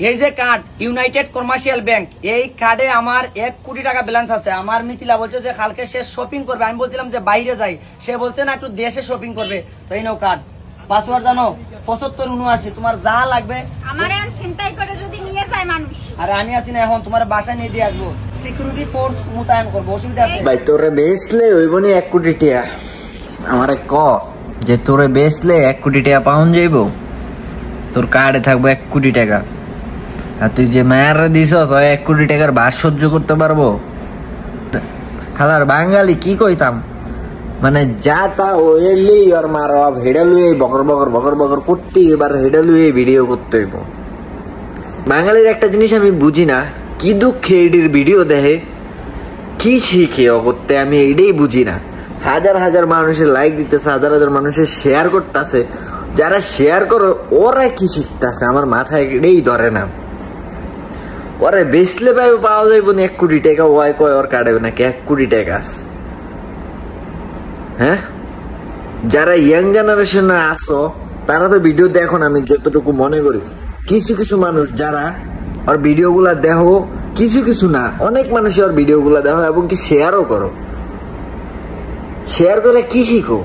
এই যে card United commercial bank, এই কার্ডে আমার 1 কোটি টাকা ব্যালেন্স আছে। আমার মিথিলা বলছে যে কালকে সে শপিং করবে, আমি বলছিলাম যে বাইরে যাই, সে বলছে না একটু দেশে শপিং করবে। তো এই নাও কার্ড, পাসওয়ার্ড জানো 7579, তোমার যা লাগবে আমারে আর চিন্তাই করে যদি নিয়ে যায় মানুষ। আরে আমি আছি না এখন, তোমার বাসায় নিয়ে দিয়ে আসবো, সিকিউরিটি ফোর্স মোতায়েন করবো, অসুবিধা আছে? ভাই তোরে বেচলে হইব নি 1 কোটি টাকা? আমারে ক যে তোরে বেচলে 1 কোটি টাকা পাউন যাইব, তোর কার্ডে থাকবো 1 কোটি টাকা, আর তুই যে মায়ের দিস 1 কোটি টাকার ভার সহ্য করতে পারবো? হাজার বাঙালি কি কইতাম, মানে যা তা ওয়েলি আর মার হেডা লুয়ে বকর বকর বকর বকর করতে, এবার হেডা লুয়ে ভিডিও করতে হইব। বাঙালির একটা জিনিস আমি বুঝি না, কি দুঃখে এডির ভিডিও দেখে, কি শিখে করতে, আমি এটাই বুঝি না। হাজার হাজার মানুষের লাইক দিতেছে, হাজার হাজার মানুষের শেয়ার করতেছে, যারা শেয়ার করো ওরা কি শিখতেছে আমার মাথায় এটাই ধরে না। ওরে বেচলে পাইব পাওয়া যাইব না 1 কোটি টাকা, ওয়াই কয় ওর কাটবে নাকি 1 কোটি টাকা? হ্যাঁ, যারা ইয়াং জেনারেশনে আসো তারা তো ভিডিও দেখো না, আমি যতটুকু মনে করি কিছু কিছু মানুষ যারা ওর ভিডিও গুলা দেখো, কিছু কিছু না অনেক মানুষ ওর ভিডিও গুলা দেখো এবং কি শেয়ারও করো। শেয়ার করে কি শিখো?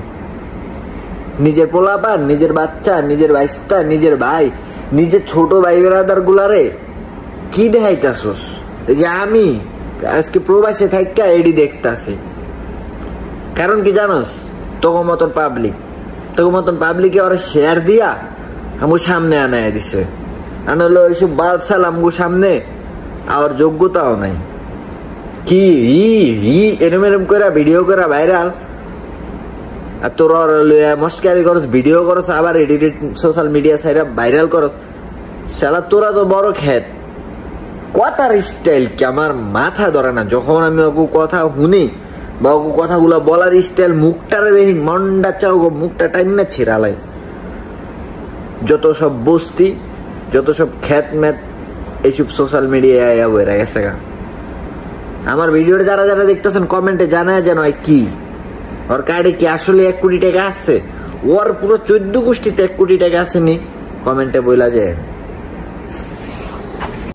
নিজের পোলাপান, নিজের বাচ্চা, নিজের বাইস্তা, নিজের ভাই, নিজের ছোট ভাই বেরাদার গুলারে কি দেখাইতাছস? এই যে আমি আজকে প্রবাসে থাইকা এডি দেখতাছি, কারণ কি জানোস? তোর মতন পাবলিকে ওরা শেয়ার দিয়া আমগো সামনে আনায় দিছে, আনালো এইসব বালছাল আমগো সামনে, আর যোগ্যতাও নাই। কি এরম এরম করে ভিডিও করা ভাইরাল, আর তোর মস্কারি করস, ভিডিও করস, আবার এডিটেড সোশ্যাল মিডিয়া সাইডে ভাইরাল করস। শালা তোরা তো বড় খেত। কথার স্টাইল কি আমার মাথা ধরে না। যখন আমি ওকে কথা শুনি বা ওকে কথাগুলো বলার স্টাইল, মুখটারে দেখি মন্ডা চাও, মুখটা টাইম না ছিড়ালাই। যত সব বস্তি, যত সব খেত মেত এইসব সোশ্যাল মিডিয়ায় বইরা গেছে। আমার ভিডিওটা যারা যারা দেখতেছেন কমেন্টে জানায় যেন কি ওর কার্ডে কি আসলে 1 কোটি টাকা আছে, ওর পুরো 14 গোষ্ঠীতে 1 কোটি টাকা আসেনি, কমেন্টে বইলা যায়।